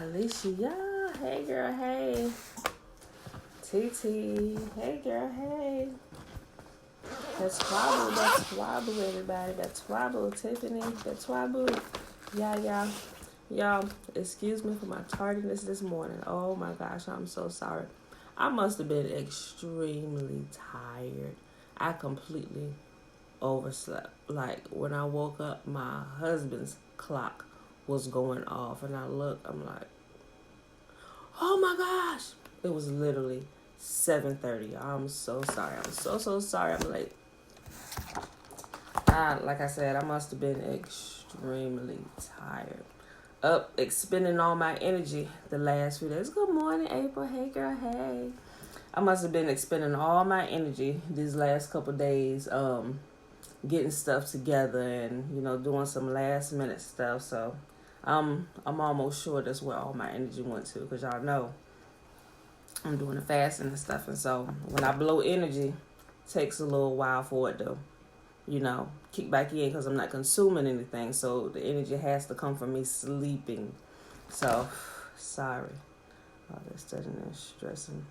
Alicia, hey girl, hey. TT, hey girl, hey. That's Wobble, everybody. That's Wobble, Tiffany. That's Wobble. Yeah. Y'all, excuse me for my tardiness this morning. Oh my gosh, I'm so sorry. I must have been extremely tired. I completely overslept. Like, when I woke up, my husband's clock was going off. And I looked, I'm like, oh my gosh. It was literally 7:30. I'm so sorry. I'm so sorry I'm late. Like I said, I must have been extremely tired. Up expending all my energy the last few days. Good morning, April. Hey girl, hey. I must have been expending all my energy these last couple days, getting stuff together and, doing some last minute stuff. So I'm almost sure that's where all my energy went to, because y'all know I'm doing the fasting and stuff. And so when I blow energy, it takes a little while for it to, kick back in, because I'm not consuming anything. So the energy has to come from me sleeping. So, sorry. All that studying and stressing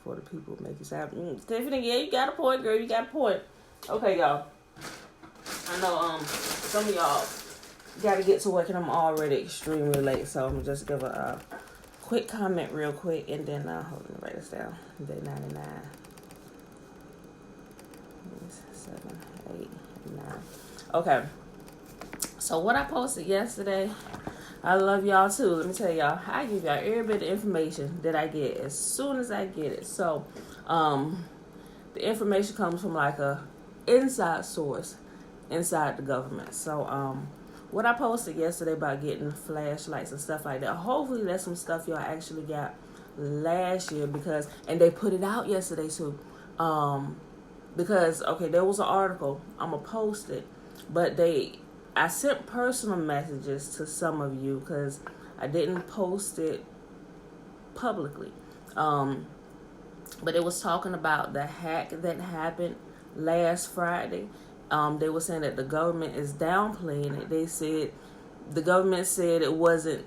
for the people make you sad. Tiffany, yeah, you got a point, girl. You got a point. Okay, y'all. I know some of y'all got to get to work, and I'm already extremely late. So I'm going to just give a quick comment real quick, and then hold on, write this down. Day 99. 7, 8, 9. Okay. So what I posted yesterday, I love y'all too. Let me tell y'all, I give y'all every bit of information that I get as soon as I get it. So, the information comes from like a inside source inside the government. So, what I posted yesterday about getting flashlights and stuff like that, hopefully that's some stuff y'all actually got last year, and they put it out yesterday too. Because, okay, there was an article, I'm going to post it, but I sent personal messages to some of you because I didn't post it publicly. But it was talking about the hack that happened last Friday. They were saying that the government is downplaying it. They said, the government said it was an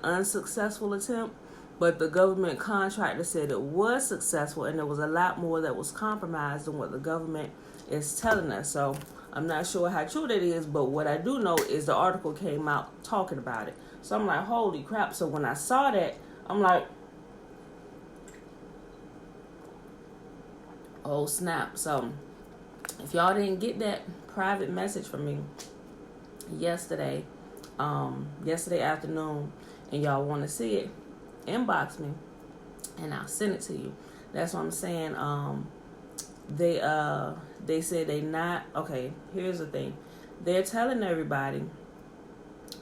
unsuccessful attempt, but the government contractor said it was successful, and there was a lot more that was compromised than what the government is telling us. So I'm not sure how true that is, but what I do know is the article came out talking about it. So I'm like, holy crap. So when I saw that, I'm like, oh snap. So if y'all didn't get that private message from me yesterday afternoon, and y'all want to see it, inbox me and I'll send it to you. That's what I'm saying. They said they not okay. Here's the thing, they're telling everybody,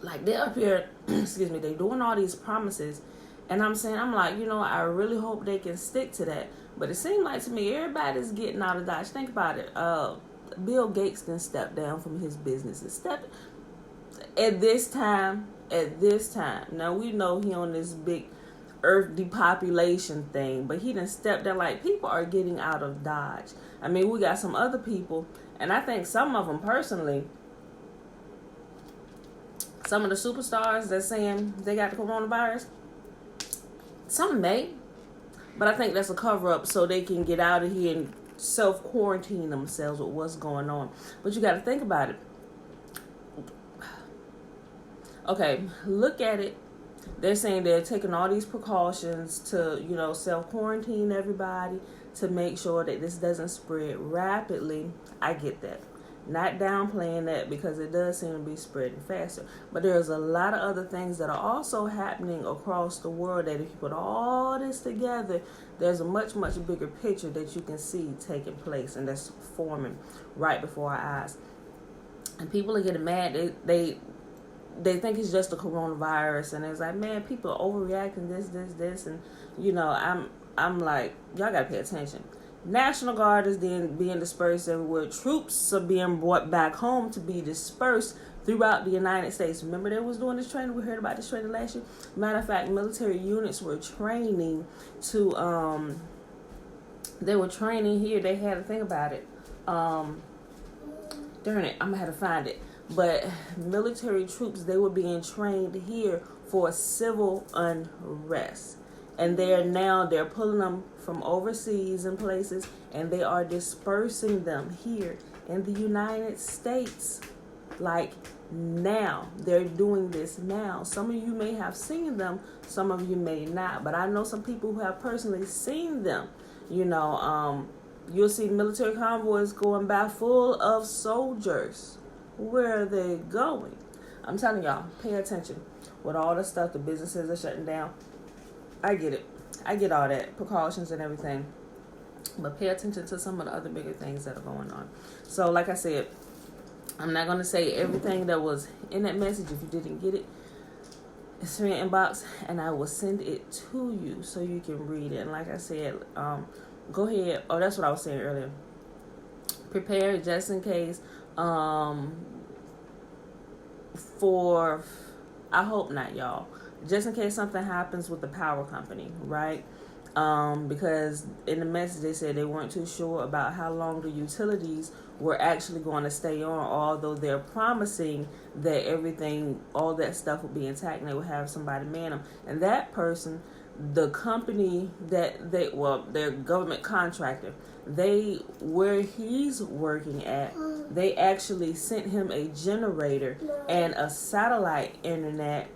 like, they're up here excuse me, they doing all these promises, and I'm like, I really hope they can stick to that. But it seemed like to me everybody's getting out of Dodge. Think about it. Bill Gates didn't step down from his businesses. At this time. Now we know he on this big earth depopulation thing, but he done stepped down. Like, people are getting out of Dodge. I mean, we got some other people, and I think some of them personally, some of the superstars that's saying they got the coronavirus, some may, but I think that's a cover up so they can get out of here and self quarantine themselves with what's going on. But you got to think about it. Okay, look at it. They're saying they're taking all these precautions to, self-quarantine everybody to make sure that this doesn't spread rapidly. I get that. Not downplaying that, because it does seem to be spreading faster. But there's a lot of other things that are also happening across the world that if you put all this together, there's a much, much bigger picture that you can see taking place, and that's forming right before our eyes. And people are getting mad. They think it's just the coronavirus, and it's like, man, people are overreacting this, and I'm like, y'all gotta pay attention. National Guard is then being dispersed everywhere. Troops are being brought back home to be dispersed throughout the United States. Remember they was doing this training? We heard about this training last year. Matter of fact, military units were training to they were training here. They had to think about it. Darn it, I'm gonna have to find it. But military troops, they were being trained here for civil unrest. And they're pulling them from overseas and places, and they are dispersing them here in the United States. Like now, they're doing this now. Some of you may have seen them, some of you may not, but I know some people who have personally seen them. You'll see military convoys going by full of soldiers. Where are they going? I'm telling y'all, pay attention. With all the stuff, the businesses are shutting down. I get it. I get all that, precautions and everything. But pay attention to some of the other bigger things that are going on. So, like I said, I'm not going to say everything that was in that message. If you didn't get it, it's in your inbox, and I will send it to you so you can read it. And like I said, go ahead. Oh, that's what I was saying earlier. Prepare just in case. I hope not, y'all. Just in case something happens with the power company, right? Because in the message they said they weren't too sure about how long the utilities were actually going to stay on, although they're promising that everything, all that stuff will be intact and they will have somebody man them. And that person, the company that their government contractor, where he's working at, they actually sent him a generator and a satellite internet.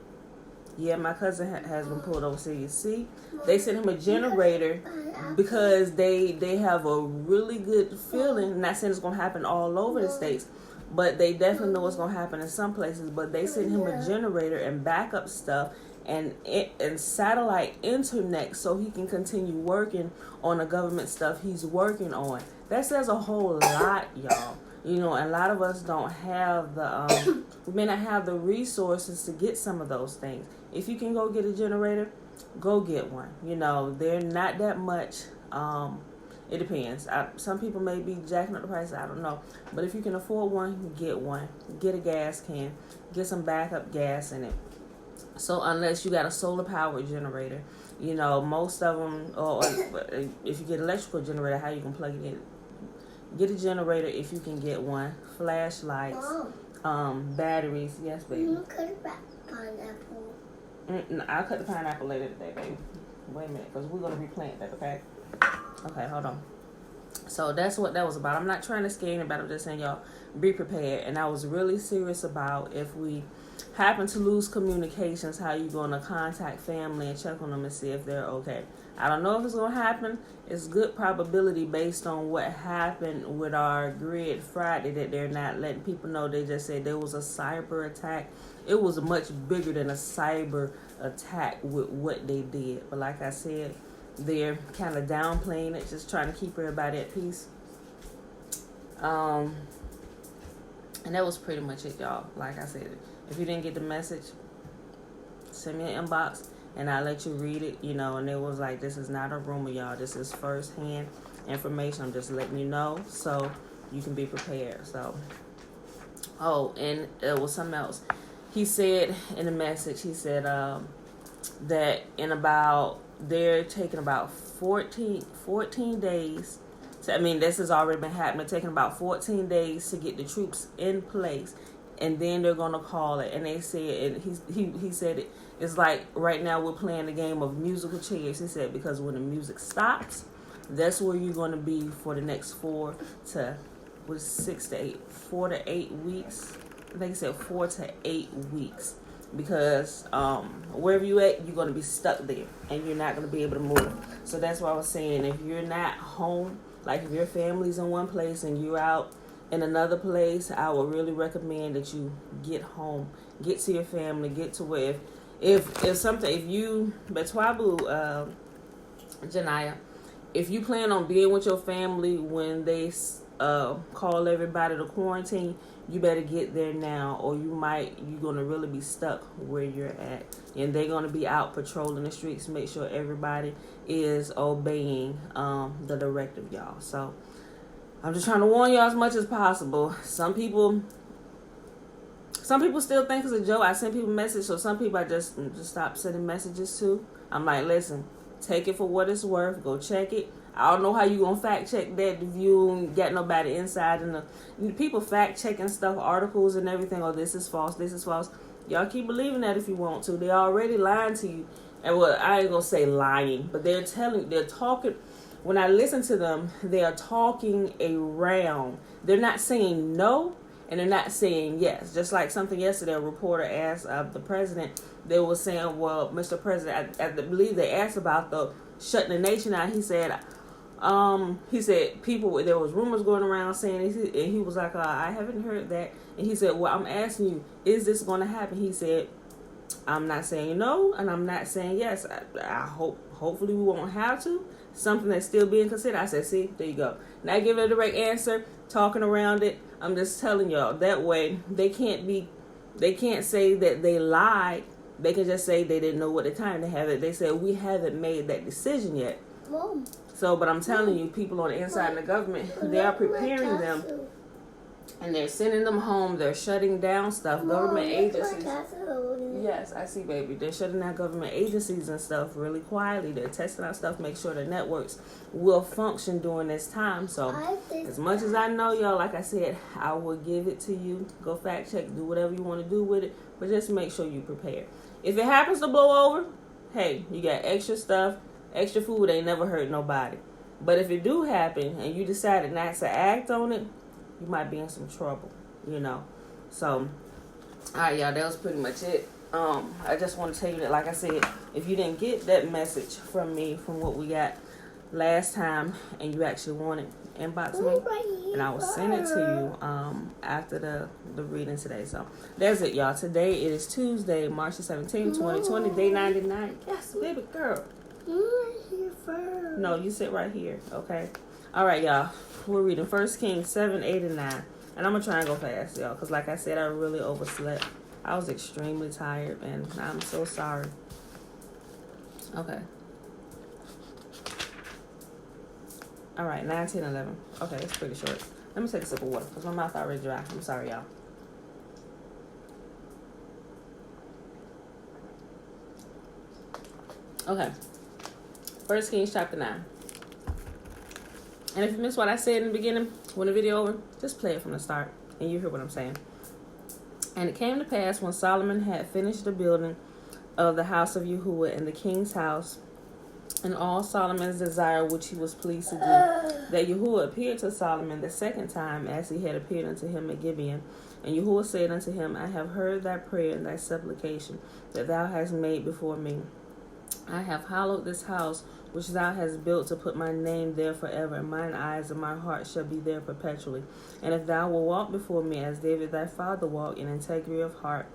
Yeah, my cousin has been pulled overseas. See, they sent him a generator because they have a really good feeling. Not saying it's going to happen all over the states, but they definitely know what's going to happen in some places. But they sent him a generator and backup stuff and satellite internet so he can continue working on the government stuff he's working on. That says a whole lot, y'all. And a lot of us don't have we may not have the resources to get some of those things. If you can go get a generator, go get one. They're not that much. It depends. Some people may be jacking up the price. I don't know. But if you can afford one, get one. Get a gas can. Get some backup gas in it. So unless you got a solar powered generator, most of them, or if you get an electrical generator, how you can plug it in. Get a generator if you can get one. Flashlights, batteries. Yes, baby. You cut the pineapple. I'll cut the pineapple later today, baby. Wait a minute, because we're going to replant that, okay? Okay, hold on. So that's what that was about. I'm not trying to scare anybody. I'm just saying, y'all, be prepared. And I was really serious about if we happen to lose communications, how you going to contact family and check on them and see if they're okay. I don't know if it's going to happen. It's good probability based on what happened with our grid Friday that they're not letting people know. They just said there was a cyber attack. It was much bigger than a cyber attack with what they did. But like I said, they're kind of downplaying it, just trying to keep everybody at peace. And that was pretty much it, y'all. Like I said, if you didn't get the message, send me an inbox and I'll let you read it, and it was like, this is not a rumor, y'all. This is first-hand information. I'm just letting you know so you can be prepared. So, and it was something else. He said in the message, he said that they're taking about 14 days. This has already been happening. Taking about 14 days to get the troops in place, and then they're gonna call it. And they said, and he said it's like right now we're playing the game of musical chairs. He said because when the music stops, that's where you're gonna be for the next 4 to 8 weeks. I think he said 4 to 8 weeks. Because wherever you at, you're going to be stuck there and you're not going to be able to move. So that's why I was saying, if you're not home, like if your family's in one place and you're out in another place, I would really recommend that you get home, get to your family, get to where if you Betwabu, Janaya, if you plan on being with your family when they call everybody to quarantine, you better get there now, or you're going to really be stuck where you're at. And they're going to be out patrolling the streets, make sure everybody is obeying the directive, y'all. So I'm just trying to warn y'all as much as possible. Some people still think it's a joke. I send people messages, so some people I just stop sending messages to. I'm like, listen, Take it for what it's worth. Go check it. I don't know how you gonna fact check that if you ain't got nobody inside. And the people fact checking stuff, articles and everything. Oh, this is false. This is false. Y'all keep believing that if you want to. They already lying to you. And well, I ain't gonna say lying, but they're talking. When I listen to them, they are talking around. They're not saying no, and they're not saying yes. Just like something yesterday, a reporter asked the president. They were saying, "Well, Mr. President, I believe they asked about the shutting the nation out." He said, people. There was rumors going around saying, and he was like, "I haven't heard that." And he said, "Well, I'm asking you, is this going to happen?" He said, "I'm not saying no, and I'm not saying yes. I hopefully we won't have to. Something that's still being considered." I said, "See, there you go. Not giving a direct answer, talking around it. I'm just telling y'all that way they can't say that they lied. They can just say they didn't know what the time to have it. They said we haven't made that decision yet." Mom. So, but I'm telling you, people on the inside of the government, they are preparing them. And they're sending them home. They're shutting down stuff. Government agencies. Yes, I see, baby. They're shutting down government agencies and stuff really quietly. They're testing out stuff, make sure the networks will function during this time. So, as much as I know y'all, like I said, I will give it to you. Go fact check, do whatever you want to do with it, but just make sure you prepare. If it happens to blow over, hey, you got extra stuff, extra food. Ain't never hurt nobody. But if it do happen and you decided not to act on it, you might be in some trouble, So, all right, y'all, that was pretty much it. I just want to tell you that, like I said, if you didn't get that message from me, from what we got last time, and you actually want it, inbox me, and I will send it to you after the reading today. So, that's it, y'all. Today, it is Tuesday, March the 17th, 2020, day 99. Yes, baby girl. No, you sit right here, okay? All right, y'all. We're reading 1 Kings 7, 8, and 9. And I'm going to try and go fast, y'all. Because like I said, I really overslept. I was extremely tired. And I'm so sorry. Okay. All right, 9, 10, 11. Okay, it's pretty short. Let me take a sip of water. Because my mouth already dry. I'm sorry, y'all. Okay. 1 Kings chapter 9. And if you missed what I said in the beginning, when the video over, just play it from the start, and you hear what I'm saying. And it came to pass when Solomon had finished the building of the house of Yahuwah and the king's house, and all Solomon's desire which he was pleased to do, that Yahuwah appeared to Solomon the second time, as he had appeared unto him at Gibeon. And Yahuwah said unto him, I have heard thy prayer and thy supplication that thou hast made before me. I have hallowed this house which thou hast built to put my name there forever, and mine eyes and my heart shall be there perpetually. And if thou wilt walk before me as David thy father walked, in integrity of heart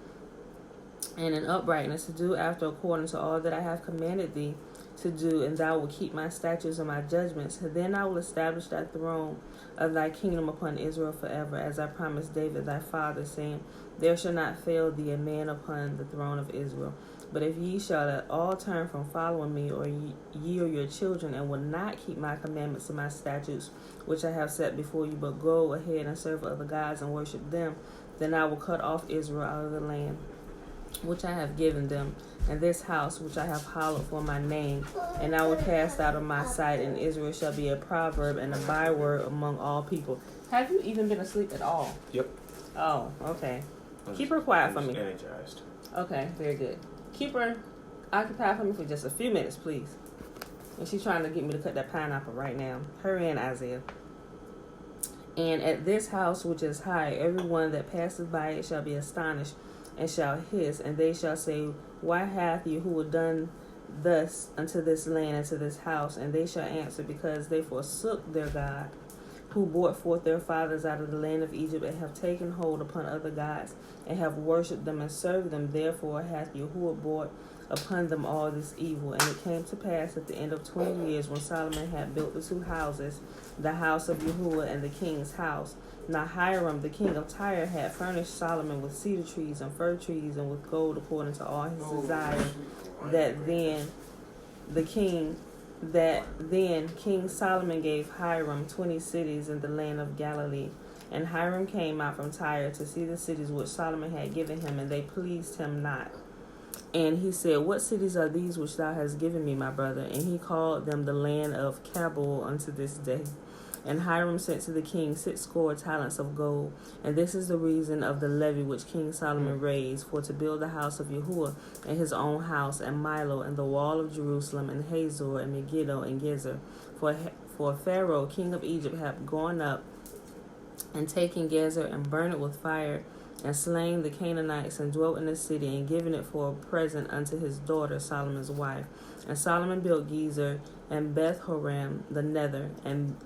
and in uprightness, to do after according to all that I have commanded thee to do, and thou wilt keep my statutes and my judgments, then I will establish thy throne of thy kingdom upon Israel forever, as I promised David thy father, saying, there shall not fail thee a man upon the throne of Israel. But if ye shall at all turn from following me, or ye or your children, and will not keep my commandments and my statutes, which I have set before you, but go ahead and serve other gods and worship them, then I will cut off Israel out of the land which I have given them, and this house which I have hallowed for my name, and I will cast out of my sight, and Israel shall be a proverb and a byword among all people. Have you even been asleep at all? Yep. Oh, okay. Keep her quiet for me. Energized. Okay, very good. Keep her occupied for me for just a few minutes, please. And she's trying to get me to cut that pineapple right now. Her and Isaiah. And at this house which is high, everyone that passes by it shall be astonished, and shall hiss, and they shall say, why hath Yahuwah done thus unto this land and to this house? And they shall answer, because they forsook their God, who brought forth their fathers out of the land of Egypt, and have taken hold upon other gods, and have worshipped them and served them. Therefore hath Yahuwah brought upon them all this evil. And it came to pass at the end of 20 years, when Solomon had built the two houses, the house of Yahuwah and the king's house. Now Hiram, the king of Tyre, had furnished Solomon with cedar trees and fir trees, and with gold according to all his desire. That then King Solomon gave Hiram 20 cities in the land of Galilee. And Hiram came out from Tyre to see the cities which Solomon had given him, and they pleased him not. And he said, What cities are these which thou hast given me, my brother? And he called them the land of Kabul unto this day. And Hiram sent to the king 60 talents of gold. And this is the reason of the levy which King Solomon raised, for to build the house of Yahuwah and his own house, and Milo, and the wall of Jerusalem, and Hazor, and Megiddo, and Gezer. For Pharaoh, king of Egypt, hath gone up and taken Gezer, and burned it with fire, and slain the Canaanites, and dwelt in the city, and given it for a present unto his daughter Solomon's wife. And Solomon built Gezer, and Beth-horam the nether, and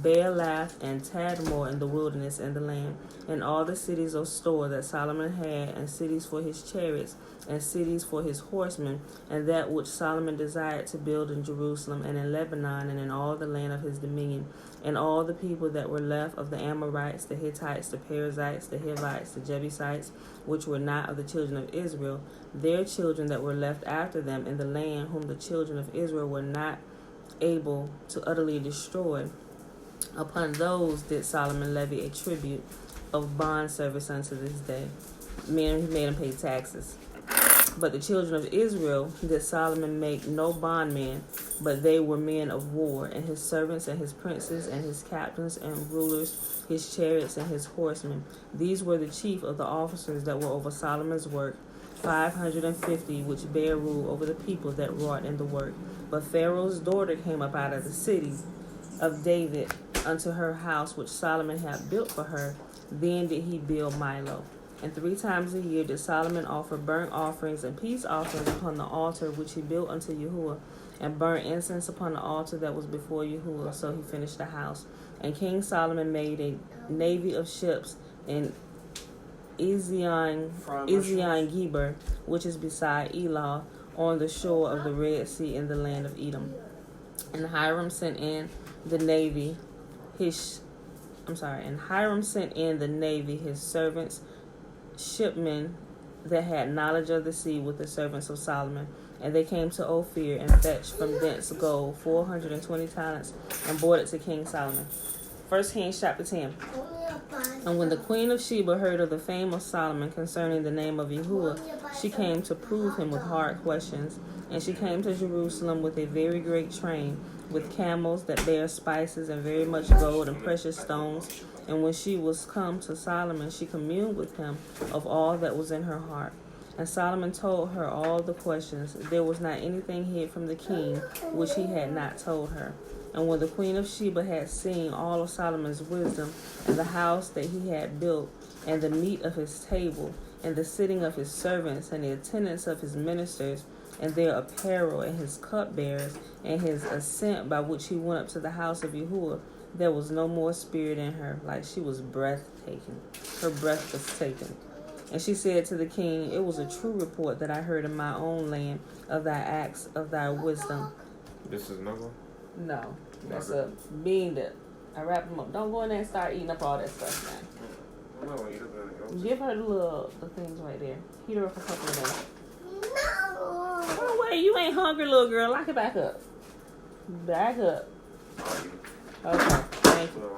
Baalath and Tadmor in the wilderness and the land, and all the cities of store that Solomon had, and cities for his chariots, and cities for his horsemen, and that which Solomon desired to build in Jerusalem, and in Lebanon, and in all the land of his dominion. And all the people that were left of the Amorites, the Hittites, the Perizzites, the Hivites, the Jebusites, which were not of the children of Israel, their children that were left after them in the land, whom the children of Israel were not able to utterly destroy, upon those did Solomon levy a tribute of bond service unto this day. Men, he made them pay taxes. But the children of Israel did Solomon make no bondmen, but they were men of war, and his servants, and his princes, and his captains, and rulers, his chariots, and his horsemen. These were the chief of the officers that were over Solomon's work, 550, which bare rule over the people that wrought in the work. But Pharaoh's daughter came up out of the city of David unto her house which Solomon had built for her. Then did he build Milo. And 3 times a year did Solomon offer burnt offerings and peace offerings upon the altar which he built unto Yahuwah, and burnt incense upon the altar that was before Yahuwah. So he finished the house. And King Solomon made a navy of ships in Ezion-Geber, which is beside Elah, on the shore of the Red Sea in the land of Edom. And Hiram sent in the navy his servants, shipmen that had knowledge of the sea, with the servants of Solomon. And they came to Ophir, and fetched from thence gold 420 talents, and brought it to King Solomon. 1 Kings chapter 10. And when the queen of Sheba heard of the fame of Solomon concerning the name of Yahuwah, she came to prove him with hard questions. And she came to Jerusalem with a very great train, with camels that bare spices, and very much gold and precious stones. And when she was come to Solomon, she communed with him of all that was in her heart. And Solomon told her all the questions. There was not anything hid from the king which he had not told her. And when the queen of Sheba had seen all of Solomon's wisdom, and the house that he had built, and the meat of his table, and the sitting of his servants, and the attendance of his ministers, and their apparel, and his cupbearers, and his ascent by which he went up to the house of Yahuwah, there was no more spirit in her. Like, she was breathtaking. Her breath was taken. And she said to the king, It was a true report that I heard in my own land of thy acts, of thy wisdom. This is another one? No, that's a bean dip. I wrap them up. Don't go in there and start eating up all that stuff now. Give her the things right there. Heat her up a couple of them. No. Oh, wait, you ain't hungry, little girl. Lock it back up. Back up. Okay, thank you.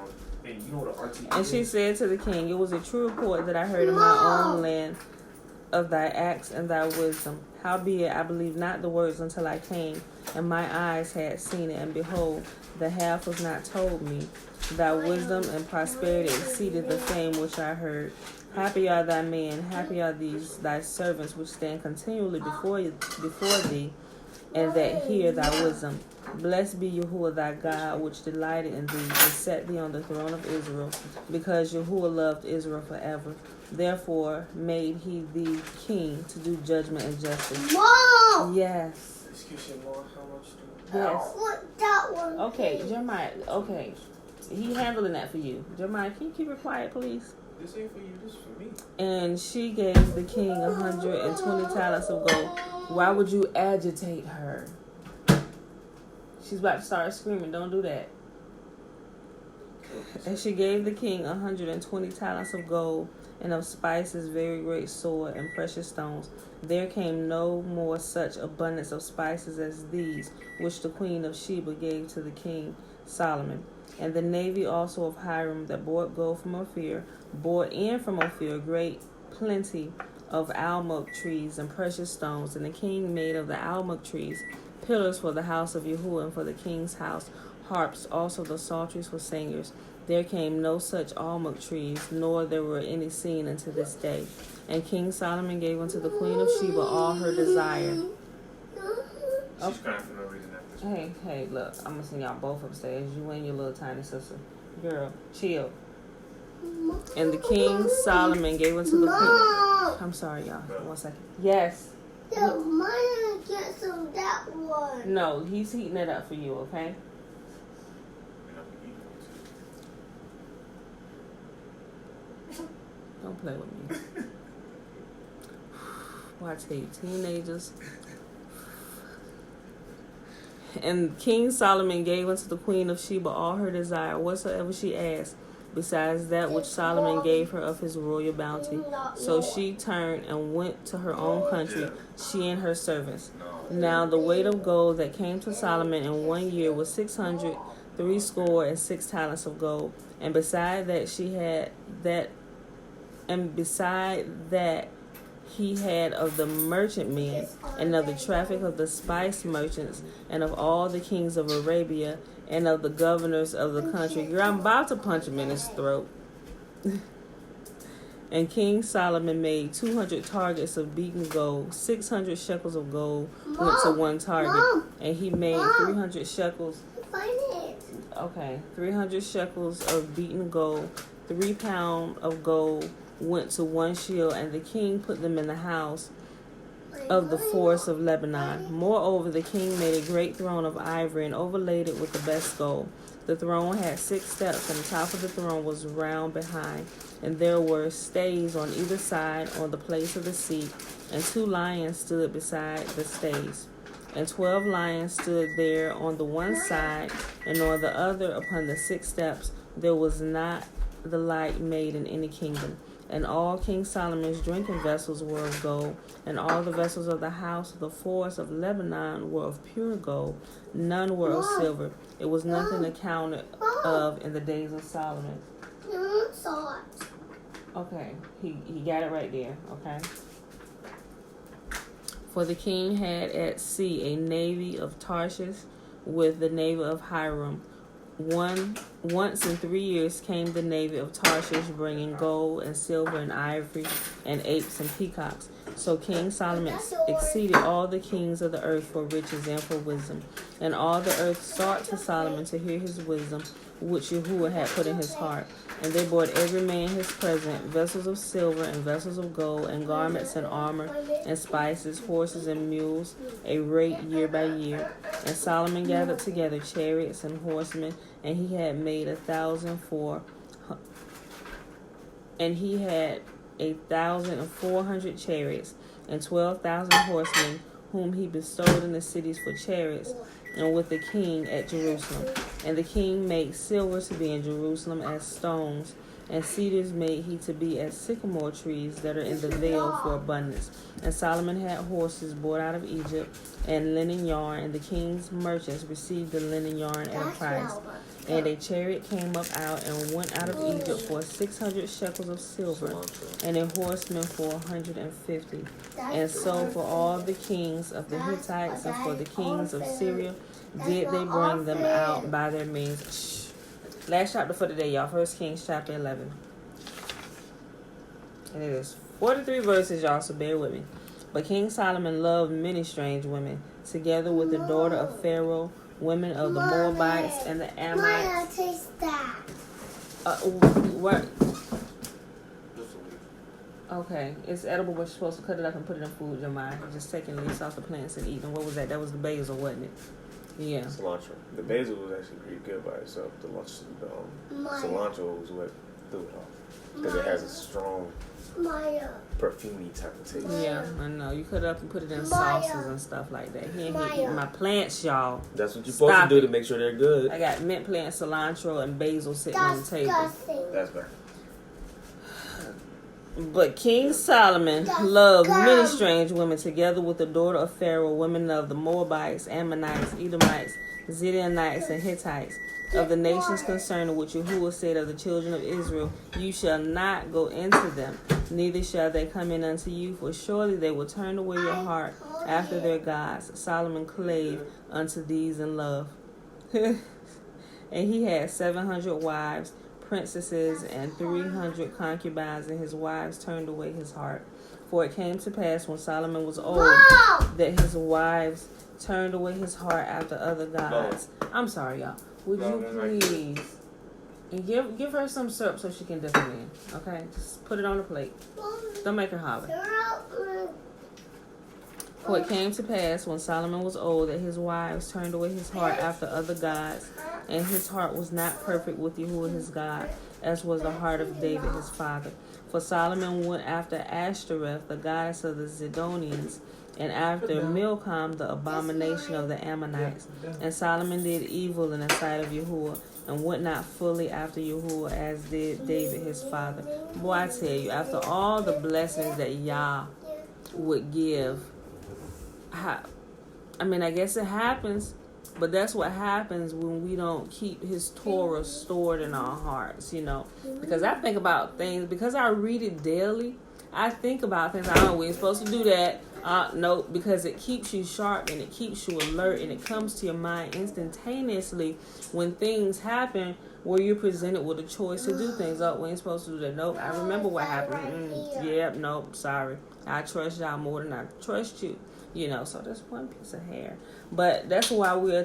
And she said to the king, It was a true report that I heard in my own land of thy acts and thy wisdom. Howbeit I believed not the words until I came, and my eyes had seen it, and behold, the half was not told me. Thy wisdom and prosperity exceeded the fame which I heard. Happy are thy men, happy are these thy servants which stand continually before thee, and that hear thy wisdom. Blessed be Yahuwah thy God, which delighted in thee, and set thee on the throne of Israel, because Yahuwah loved Israel forever. Therefore made he thee king to do judgment and justice. Mom! Yes. Excuse me, Mom, how much do Yes. What that one? Okay, Jeremiah, okay. He handling that for you. Jeremiah, can you keep it quiet, please? This ain't for you, this is for me. And she gave the king 120 talents of gold. Why would you agitate her? She's about to start screaming. Don't do that. And she gave the king 120 talents of gold, and of spices, very great sword, and precious stones. There came no more such abundance of spices as these, which the queen of Sheba gave to the king Solomon. And the navy also of Hiram that brought gold from Ophir, brought in from Ophir great plenty of almug trees and precious stones. And the king made of the almug trees pillars for the house of Yahuwah and for the king's house harps, also the psalteries for singers. There came no such almug trees, nor there were any seen unto this day. And King Solomon gave unto the queen of Sheba all her desire. She's crying for no reason at this point. Hey, look, I'm gonna send y'all both upstairs. You and your little tiny sister. Girl, chill. And the king Solomon gave unto the queen. Mom, I'm sorry, y'all. 1 second. Yes. the money gets on that one. No, he's heating it up for you, okay? I mean, I'm eating it. Don't play with me. Well, I tell you, teenagers. And King Solomon gave unto the queen of Sheba all her desire, whatsoever she asked, besides that which Solomon gave her of his royal bounty. So she turned and went to her own country, she and her servants. Now the weight of gold that came to Solomon in 1 year was 636 talents of gold. And beside that he had of the merchantmen, and of the traffic of the spice merchants, and of all the kings of Arabia, and of the governors of the country. Girl, I'm about to punch him in his throat. And King Solomon made 200 targets of beaten gold. 600 shekels of gold went to one target. Mom, And he made 300 shekels. find it. Okay, 300 shekels of beaten gold. 3 pounds of gold went to one shield, and the king put them in the house of the forest of Lebanon. Moreover, the king made a great throne of ivory and overlaid it with the best gold. The throne had 6 steps, and the top of the throne was round behind, and there were stays on either side on the place of the seat, and 2 lions stood beside the stays. And 12 lions stood there on the one side, and on the other upon the 6 steps. There was not the like made in any kingdom. And all King Solomon's drinking vessels were of gold, and all the vessels of the house of the forest of Lebanon were of pure gold. None were of silver. It was nothing accounted of in the days of Solomon. Saw it. Okay, he got it right there, okay? For the king had at sea a navy of Tarshish with the navy of Hiram. Once in 3 years came the navy of Tarshish, bringing gold and silver and ivory and apes and peacocks. So King Solomon exceeded all the kings of the earth for riches and for wisdom. And all the earth sought to Solomon to hear his wisdom, which Yahuwah had put in his heart. And they brought every man his present, vessels of silver and vessels of gold, and garments and armor, and spices, horses and mules, a rate year by year. And Solomon gathered together chariots and horsemen, and he had made 1,400 chariots, and 12,000 horsemen, whom he bestowed in the cities for chariots, and with the king at Jerusalem. And the king made silver to be in Jerusalem as stones, and cedars made he to be as sycamore trees that are in the vale for abundance. And Solomon had horses brought out of Egypt, and linen yarn, and the king's merchants received the linen yarn at a price. And a chariot came up out and went out of Egypt for 600 shekels of silver, and a horseman for 150. And so for all the kings of the Hittites and for the kings of Syria did they bring them out by their means. Shh. Last chapter for today, y'all. 1 Kings chapter 11. And it is 43 verses, y'all, so bear with me. But King Solomon loved many strange women, together with the daughter of Pharaoh, women of the Moabites and the Ammonites. Maya, taste that. What? Just a week. Okay, it's edible, but you're supposed to cut it up and put it in food, Jeremiah. You're just taking leaves off the plants and eating. What was that? That was the basil, wasn't it? Yeah. Cilantro. The basil was actually pretty good by itself. The cilantro was what threw it off. Because it has a strong, Maya. perfumey type of taste. Yeah, I know. You cut it up and put it in Maya. sauces and stuff like that. He ain't Maya. eating my plants, y'all. That's what you're supposed Stop to do it. to make sure they're good. I got mint plant, cilantro, and basil sitting on the table. Disgusting. That's better. But King Solomon loved many strange women, together with the daughter of Pharaoh, women of the Moabites, Ammonites, Edomites, Zidonites, and Hittites, of the nations concerning which Yahuwah said of the children of Israel, you shall not go into them. neither shall they come in unto you, for surely they will turn away your heart after their gods. Solomon clave unto these in love. And he had 700 wives, princesses, and 300 concubines, and his wives turned away his heart. For it came to pass when Solomon was old that his wives turned away his heart after other gods. I'm sorry, y'all. Would you please give her some syrup so she can dip it in? Okay, just put it on the plate. Don't make her holler. For it came to pass when Solomon was old that his wives turned away his heart after other gods, and his heart was not perfect with Yahuwah his God, as was the heart of David his father. For Solomon went after Ashtoreth, the goddess of the Zidonians, and after Milcom, the abomination of the Ammonites. And Solomon did evil in the sight of Yahuwah, and went not fully after Yahuwah as did David his father. Boy, I tell you, after all the blessings that Yah would give, I guess it happens, but that's what happens when we don't keep his Torah stored in our hearts, Because I think about things, because I read it daily, I think about things. We ain't supposed to do that. No, because it keeps you sharp and it keeps you alert and it comes to your mind instantaneously when things happen where you're presented with a choice to do things. We ain't supposed to do that. Nope, I remember what happened. Nope, sorry. I trust y'all more than I trust you. So that's one piece of hair. But that's why we're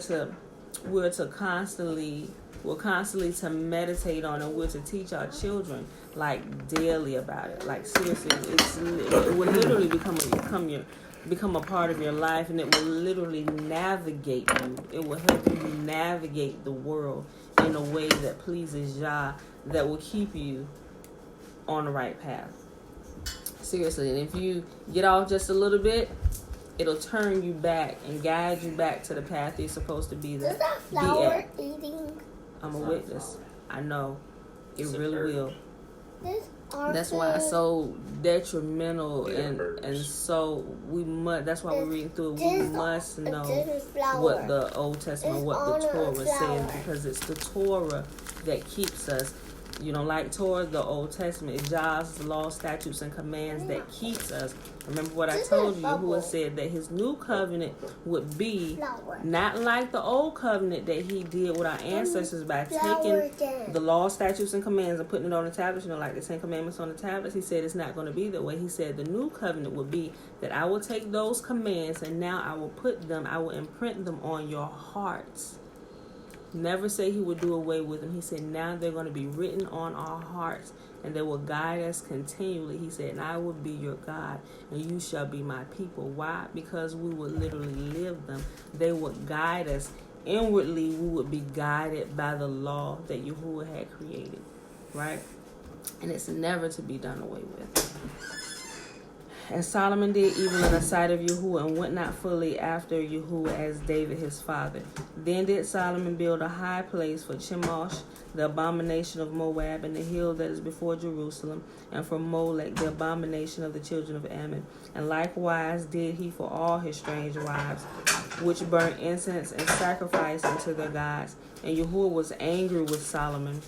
constantly to meditate on, and we're to teach our children like daily about it. Like seriously, it will literally become a part of your life, and it will literally navigate you. It will help you navigate the world in a way that pleases Yah, that will keep you on the right path. Seriously, and if you get off just a little bit, it'll turn you back and guide you back to the path you're supposed to be there. Is that flower eating? I'm a witness. I know. It really will. That's why it's so detrimental and so we must. That's why we're reading through it. We must know what the Old Testament, what the Torah says, because it's the Torah that keeps us. Like Torah, the Old Testament, it's Yah's law, statutes, and commands that keeps us. Remember what I told you, Yahuwah said that his new covenant would be not like the old covenant that he did with our ancestors by taking the law, statutes, and commands and putting it on the tablets, like the 10 Commandments on the tablets. He said it's not going to be that way. He said the new covenant would be that I will take those commands and now I will imprint them on your hearts. Never say he would do away with them. He said now they're going to be written on our hearts and they will guide us continually. He said, and I will be your God and you shall be my people. Why? Because we would literally live them. They would guide us. Inwardly, we would be guided by the law that Yahuwah had created. Right? And it's never to be done away with. And Solomon did evil in the sight of Yahuwah and went not fully after Yahuwah as David his father. Then did Solomon build a high place for Chemosh, the abomination of Moab, and the hill that is before Jerusalem, and for Molech, the abomination of the children of Ammon. And likewise did he for all his strange wives, which burnt incense and sacrificed unto their gods. And Yahuwah was angry with Solomon,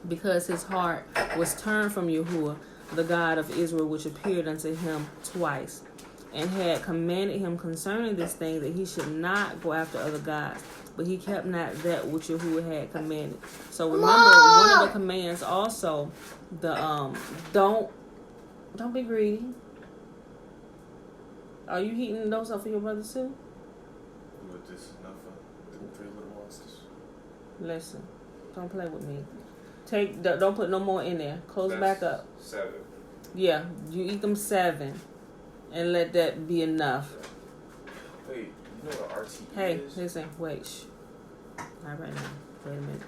because his heart was turned from Yahuwah, the God of Israel, which appeared unto him twice, and had commanded him concerning this thing that he should not go after other gods, but he kept not that which Yahuwah had commanded. So remember, one of the commands also, the don't be greedy. Are you heating those up for your brothers too? But this is not for the 3 little monsters. Listen, don't play with me. Don't put no more in there. Close back up. 7. Yeah, you eat them 7, and let that be enough. Wait, you know what RTE Hey, is? listen, wait, shh. Not right now. Wait a minute.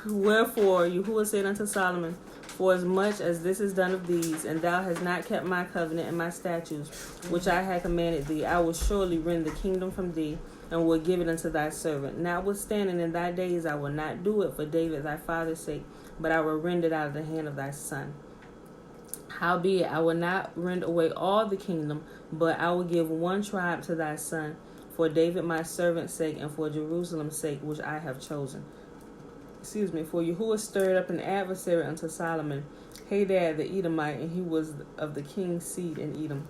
Wherefore, Yahuwah said unto Solomon, for as much as this is done of these, and thou hast not kept my covenant and my statutes, which I had commanded thee, I will surely rend the kingdom from thee, and will give it unto thy servant. Notwithstanding, in thy days I will not do it for David thy father's sake, but I will rend it out of the hand of thy son. Howbeit, I will not rend away all the kingdom, but I will give one tribe to thy son, for David my servant's sake, and for Jerusalem's sake, which I have chosen. For Yahuwah stirred up an adversary unto Solomon, Hadad the Edomite, and he was of the king's seed in Edom.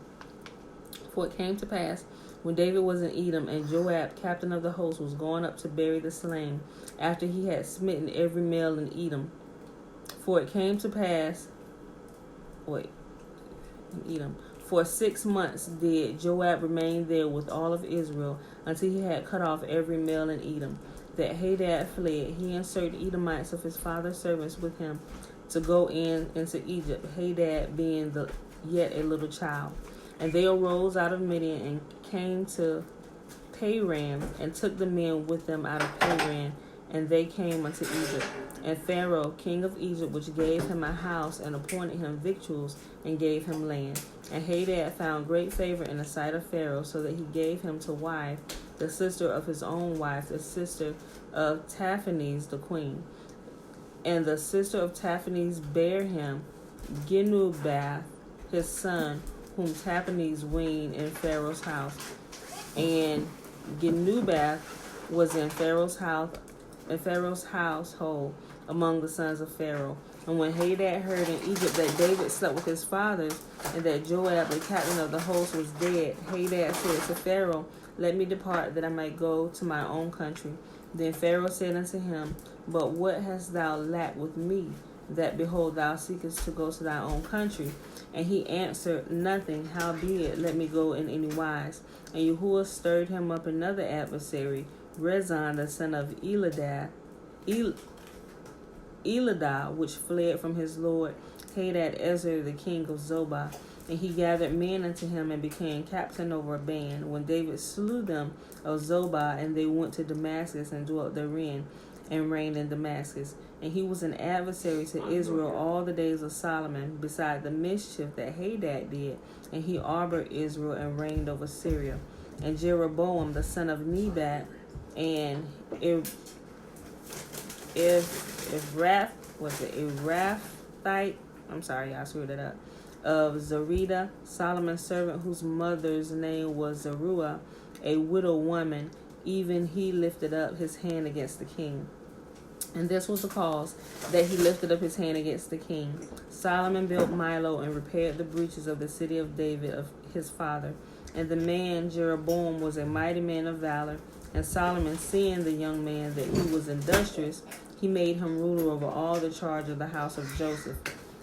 For it came to pass, when David was in Edom, and Joab, captain of the host, was going up to bury the slain, after he had smitten every male in Edom. For it came to pass, for 6 months did Joab remain there with all of Israel, until he had cut off every male in Edom. That Hadad fled, he and certain Edomites of his father's servants with him, to go into Egypt, Hadad being yet a little child. And they arose out of Midian and came to Paran, and took the men with them out of Paran, and they came unto Egypt. And Pharaoh, king of Egypt, which gave him a house, and appointed him victuals, and gave him land. And Hadad found great favor in the sight of Pharaoh, so that he gave him to wife the sister of his own wife, the sister of Taphanes the queen. And the sister of Taphanes bare him Genubath, his son, whom Taphanes weaned in Pharaoh's house. And Genubath was in Pharaoh's household among the sons of Pharaoh. And when Hadad heard in Egypt that David slept with his fathers, and that Joab, the captain of the host, was dead, Hadad said to Pharaoh, Let me depart, that I might go to my own country. Then Pharaoh said unto him, But what hast thou lacked with me, that, behold, thou seekest to go to thy own country? And he answered, Nothing, howbeit, let me go in any wise. And Yahuwah stirred him up another adversary, Rezon, the son of Eladah, which fled from his lord Hadad-ezer, the king of Zobah. And he gathered men unto him, and became captain over a band. When David slew them of Zobah, and they went to Damascus, and dwelt therein, and reigned in Damascus. And he was an adversary to Israel all the days of Solomon, beside the mischief that Hadad did. And he harbored Israel, and reigned over Syria. And Jeroboam, the son of Nebat, and Ephrathite, I'm sorry, I screwed it up, of Zerida, Solomon's servant, whose mother's name was Zeruiah, a widow woman, even he lifted up his hand against the king. And this was the cause that he lifted up his hand against the king. Solomon built Milo, and repaired the breaches of the city of David of his father. And the man Jeroboam was a mighty man of valor. And Solomon, seeing the young man that he was industrious, he made him ruler over all the charge of the house of Joseph.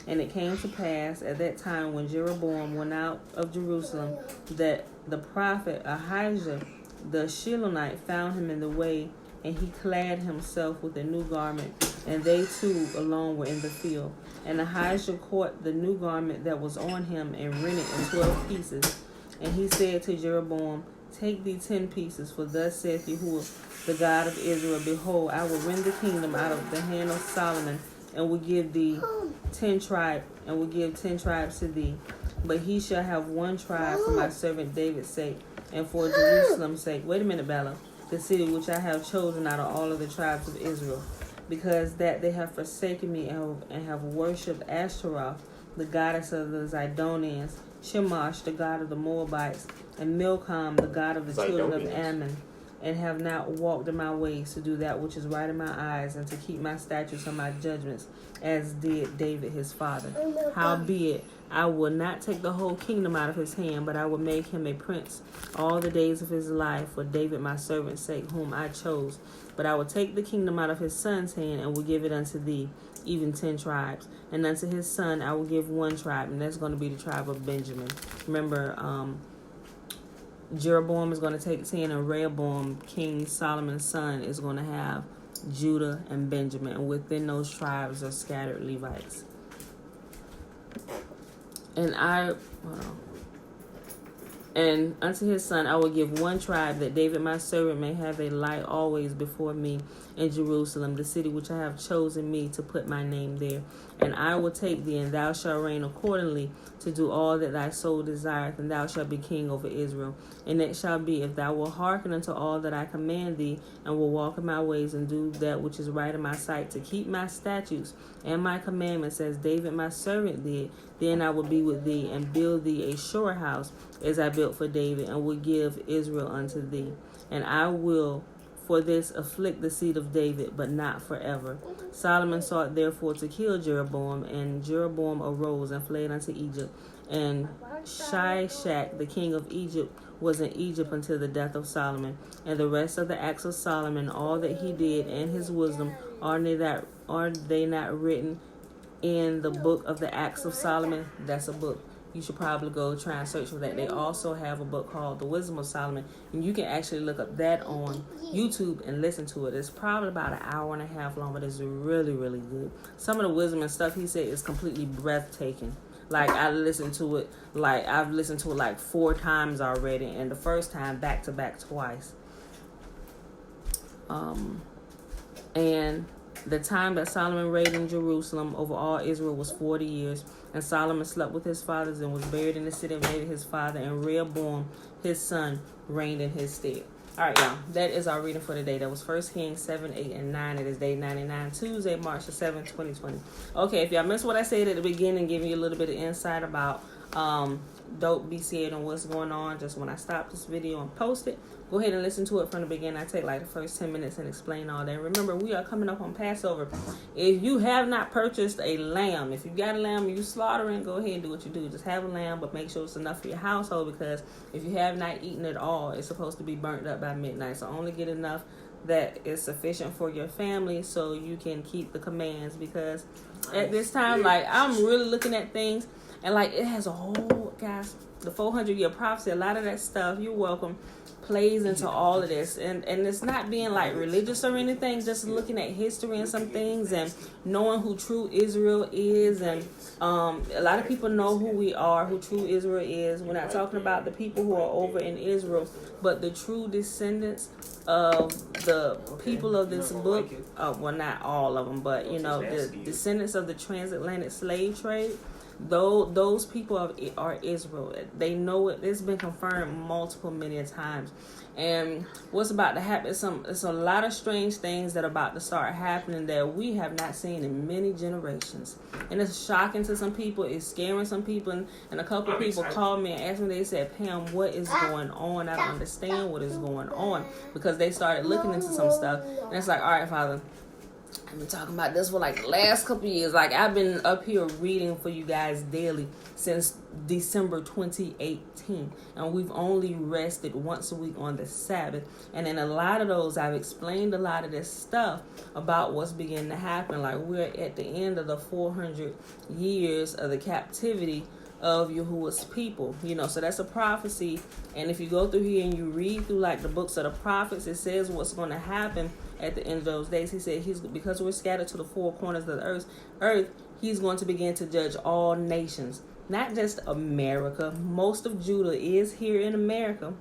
And it came to pass at that time, when Jeroboam went out of Jerusalem, that the prophet Ahijah the Shilonite found him in the way, and he clad himself with a new garment, and they two alone were in the field. And Ahijah caught the new garment that was on him, and rent it in 12 pieces. And he said to Jeroboam, Take thee 10 pieces, for thus saith Yahuwah, the God of Israel, Behold, I will rend the kingdom out of the hand of Solomon, and will give thee 10 tribes, and will give 10 tribes to thee. But he shall have 1 tribe for my servant David's sake, and for Jerusalem's sake. Wait a minute, Bella. The city which I have chosen out of all of the tribes of Israel, because that they have forsaken me and have worshipped Ashtaroth, the goddess of the Zidonians, Shemash, the god of the Moabites, and Milcom, the god of the children of Ammon, and have not walked in my ways to do that which is right in my eyes, and to keep my statutes and my judgments, as did David his father. Howbeit, I will not take the whole kingdom out of his hand, but I will make him a prince all the days of his life, for David my servant's sake, whom I chose. But I will take the kingdom out of his son's hand, and will give it unto thee, even 10 tribes. And unto his son I will give 1 tribe, and that's going to be the tribe of Benjamin. Remember, Jeroboam is going to take 10, and Rehoboam, King Solomon's son, is going to have Judah and Benjamin. And within those tribes are scattered Levites. And unto his son I will give 1 tribe, that David my servant may have a light always before me in Jerusalem, the city which I have chosen me to put my name there. And I will take thee, and thou shalt reign accordingly to do all that thy soul desireth, and thou shalt be king over Israel. And it shall be, if thou wilt hearken unto all that I command thee, and will walk in my ways, and do that which is right in my sight, to keep my statutes and my commandments, as David my servant did, then I will be with thee, and build thee a sure house, as I built for David, and will give Israel unto thee. And I will for this afflict the seed of David, but not forever. Solomon sought therefore to kill Jeroboam, and Jeroboam arose and fled unto Egypt. And Shishak, the king of Egypt, was in Egypt until the death of Solomon. And the rest of the acts of Solomon, all that he did, and his wisdom, are they not written in the book of the acts of Solomon? That's a book. You should probably go try and search for that. They also have a book called The Wisdom of Solomon, and you can actually look up that on YouTube and listen to it. It's probably about an hour and a half long, but it's really, really good. Some of the wisdom and stuff he said is completely breathtaking. Like, I've listened to it like 4 times already, and the first time back to back twice. And the time that Solomon reigned in Jerusalem over all Israel was 40 years. And Solomon slept with his fathers and was buried in the city of David his father. And Rehoboam his son reigned in his stead. All right, y'all. That is our reading for today. That was 1 Kings 7, 8, and 9. It is day 99, Tuesday, March the 7th, 2020. Okay, if y'all missed what I said at the beginning, giving you a little bit of insight about Dope BCA and what's going on, just when I stop this video and post it, go ahead and listen to it from the beginning. I take like the first 10 minutes and explain all that. Remember, we are coming up on Passover. If you have not purchased a lamb, if you got a lamb you slaughtering, go ahead and do what you do. Just have a lamb, but make sure it's enough for your household, because if you have not eaten it all, it's supposed to be burnt up by midnight. So only get enough that is sufficient for your family so you can keep the commands, because at this time, like, I'm really looking at things, and like, it has a whole, guys, the 400-year prophecy, a lot of that stuff, you're welcome, plays into all of this. And it's not being like religious or anything, just looking at history and some things and knowing who true Israel is. And a lot of people know who we are, who true Israel is. We're not talking about the people who are over in Israel, but the true descendants of the people of this book. Well, not all of them, but you know, the descendants of the transatlantic slave trade. Though those people are Israel. They know it. It's been confirmed many times. And what's about to happen, it's a lot of strange things that are about to start happening that we have not seen in many generations. And it's shocking to some people. It's scaring some people. And a couple of people called me and asked me, they said, Pam, what is going on? I don't understand what is going on. Because they started looking into some stuff. And it's like, all right, Father, I've been talking about this for like the last couple of years. Like, I've been up here reading for you guys daily since December 2018. And we've only rested once a week on the Sabbath. And in a lot of those, I've explained a lot of this stuff about what's beginning to happen. Like, we're at the end of the 400 years of the captivity of Yahuwah's people, you know, so that's a prophecy. And if you go through here and you read through like the books of the prophets, it says what's going to happen at the end of those days. He said because we're scattered to the 4 corners of the earth, he's going to begin to judge all nations, not just America. Most of Judah is here in America,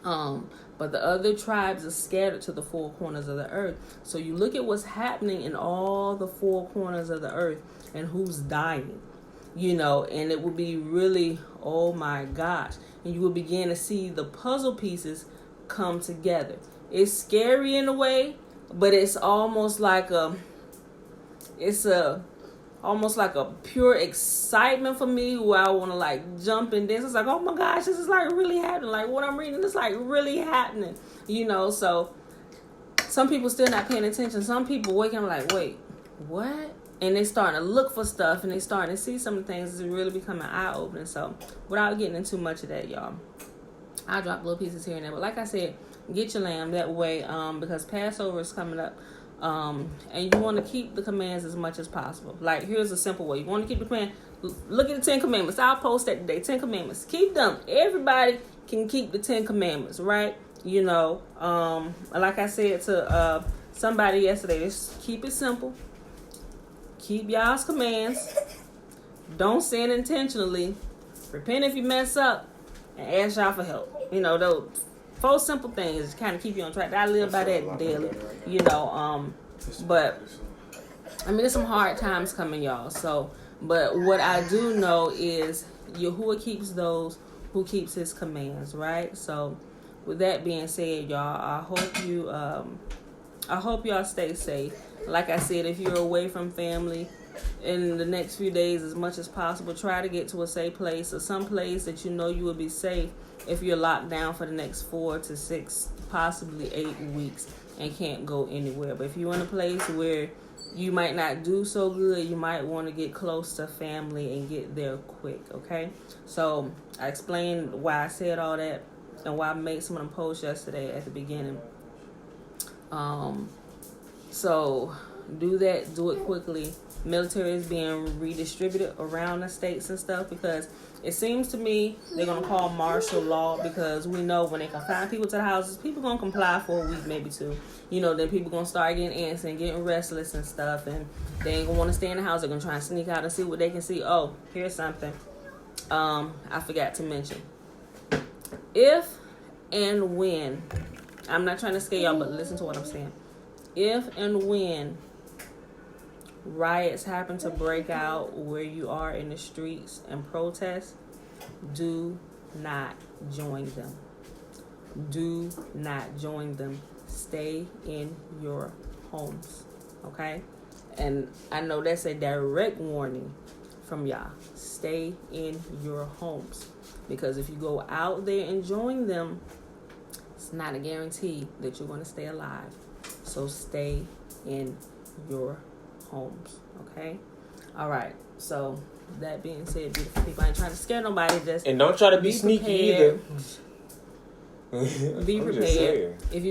but the other tribes are scattered to the 4 corners of the earth. So you look at what's happening in all the 4 corners of the earth and who's dying. You know, and it will be really, oh my gosh. And you will begin to see the puzzle pieces come together. It's scary in a way, but it's almost like almost like a pure excitement for me, where I want to like jump and dance. It's like, oh my gosh, this is like really happening. Like, what I'm reading is like really happening, you know. So some people still not paying attention. Some people waking up like, wait, what? And they starting to look for stuff, and they starting to see some of the things that's really becoming eye-opening. So without getting into too much of that, y'all, I'll drop little pieces here and there. But like I said, get your lamb that way, because Passover is coming up, and you want to keep the commands as much as possible. Like, here's a simple way. You want to keep the command. Look at the 10 commandments. I'll post that today. 10 commandments. Keep them. Everybody can keep the 10 commandments, right? You know, like I said to somebody yesterday, just keep it simple. Keep y'all's commands. Don't sin intentionally. Repent if you mess up, and ask y'all for help. You know, those 4 simple things kind of keep you on track. I live by that daily. You know, but I mean, there's some hard times coming, y'all. So, but what I do know is Yahuwah keeps those who keeps his commands, right? So, with that being said, y'all, I hope y'all stay safe. Like I said, if you're away from family, in the next few days as much as possible. Try to get to a safe place or some place that you know you will be safe if you're locked down for the next 4 to 6, possibly 8 weeks and can't go anywhere. But if you're in a place where you might not do so good, you might want to get close to family and get there quick, okay? So I explained why I said all that and why I made some of them posts yesterday at the beginning. So do that, do it quickly. Military is being redistributed around the states and stuff because it seems to me they're going to call martial law because we know when they confine people to the houses, people going to comply for a week, maybe 2. You know, then people going to start getting antsy and getting restless and stuff, and they ain't going to want to stay in the house. They're going to try and sneak out and see what they can see. Oh, here's something I forgot to mention. If and when, I'm not trying to scare y'all, but listen to what I'm saying. If and when riots happen to break out where you are in the streets and protest, do not join them. Do not join them. Stay in your homes, okay? And I know that's a direct warning from y'all. Stay in your homes, because if you go out there and join them, it's not a guarantee that you're going to stay alive. So stay in your homes, okay? All right. So that being said, beautiful people, I ain't trying to scare nobody. Just and don't try to be sneaky prepared. Either. Be prepared. If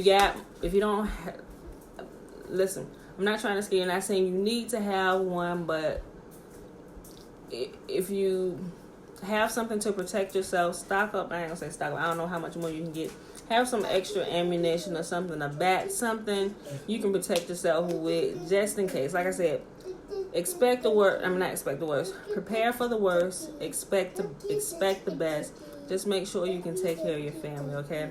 you don't, listen. I'm not trying to scare you. I'm not saying you need to have one, but if you have something to protect yourself, stock up. I ain't gonna say stock up. I don't know how much more you can get. Have some extra ammunition or something, a bat, something you can protect yourself with, just in case. Like I said, expect the worst. Not expect the worst. Prepare for the worst. Expect the best. Just make sure you can take care of your family, okay?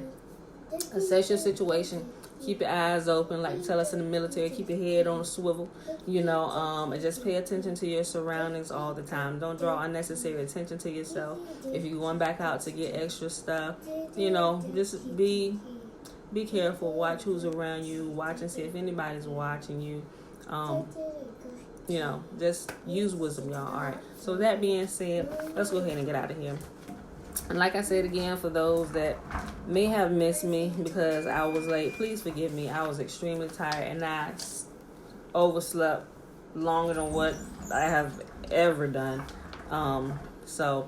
Assess your situation. Keep your eyes open, like tell us in the military. Keep your head on a swivel, and just pay attention to your surroundings all the time. Don't draw unnecessary attention to yourself. If you're going back out to get extra stuff, just be careful. Watch who's around you. Watch and see if anybody's watching you. Just use wisdom, y'all. All right. So that being said, let's go ahead and get out of here. And like I said again, for those that may have missed me because I was late, please forgive me. I was extremely tired and I overslept longer than what I have ever done. So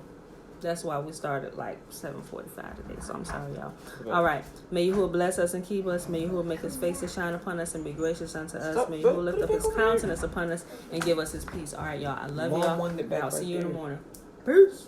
that's why we started like 7:45 today. So I'm sorry, y'all. All right. May Yahuwah bless us and keep us. May Yahuwah make his face to shine upon us and be gracious unto us. May Yahuwah lift up his countenance upon us and give us his peace. All right, y'all. I love y'all. I'll see you in the morning. Peace.